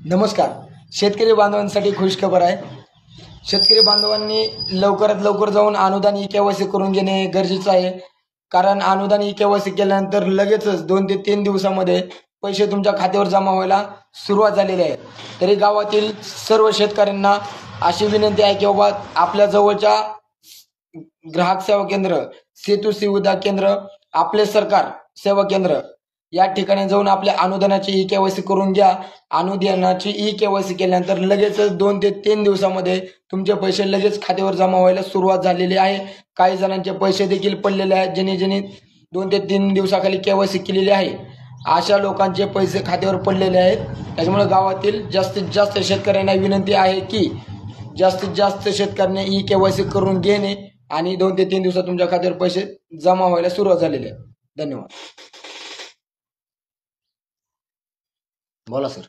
नमस्कार. शेतकरी बांधवांसाठी खुशखबर आहे. शेतकरी बांधवांनी लवकरात लवकर जाऊन अनुदान ई-केवायसी करून घेणे गरजेचं आहे. कारण अनुदान ई-केवायसी केल्यानंतर लगेचच 2 ते 3 दिवसामध्ये पैसे तुमच्या खात्यावर जमा व्हायला सुरुवात झालेली आहे. तरी गावातील सर्व शेतकऱ्यांना अशी विनंती आहे की बाबा आपल्या जवळच्या ग्राहक सेवा केंद्र, सेतू सुविधा केंद्र, आपले सरकार सेवा केंद्र या ठिकाणी जाऊन आपल्या अनुदानाची ई-केवायसी करून घ्या. अनुदानाची ई-केवायसी केल्यानंतर लगेचच 2 ते 3 दिवसामध्ये तुमचे पैसे लगेच खात्यावर जमा व्हायला सुरुवात झालेली आहे. काही जणांचे पैसे देखील पडलेले आहेत. ज्यांनी 2 ते 3 दिवसाखाली केवायसी केलेली आहे अशा लोकांचे पैसे खात्यावर पडलेले आहेत. त्याच्यामुळे गावातील जास्तीत जास्त शेतकऱ्यांना विनंती आहे की जास्तीत जास्त शेतकऱ्यांनी ई-केवायसी करून घेणे आणि 2 ते 3 दिवसात तुमच्या खात्यावर पैसे जमा व्हायला सुरुवात झालेली आहे. धन्यवाद. बोला सर.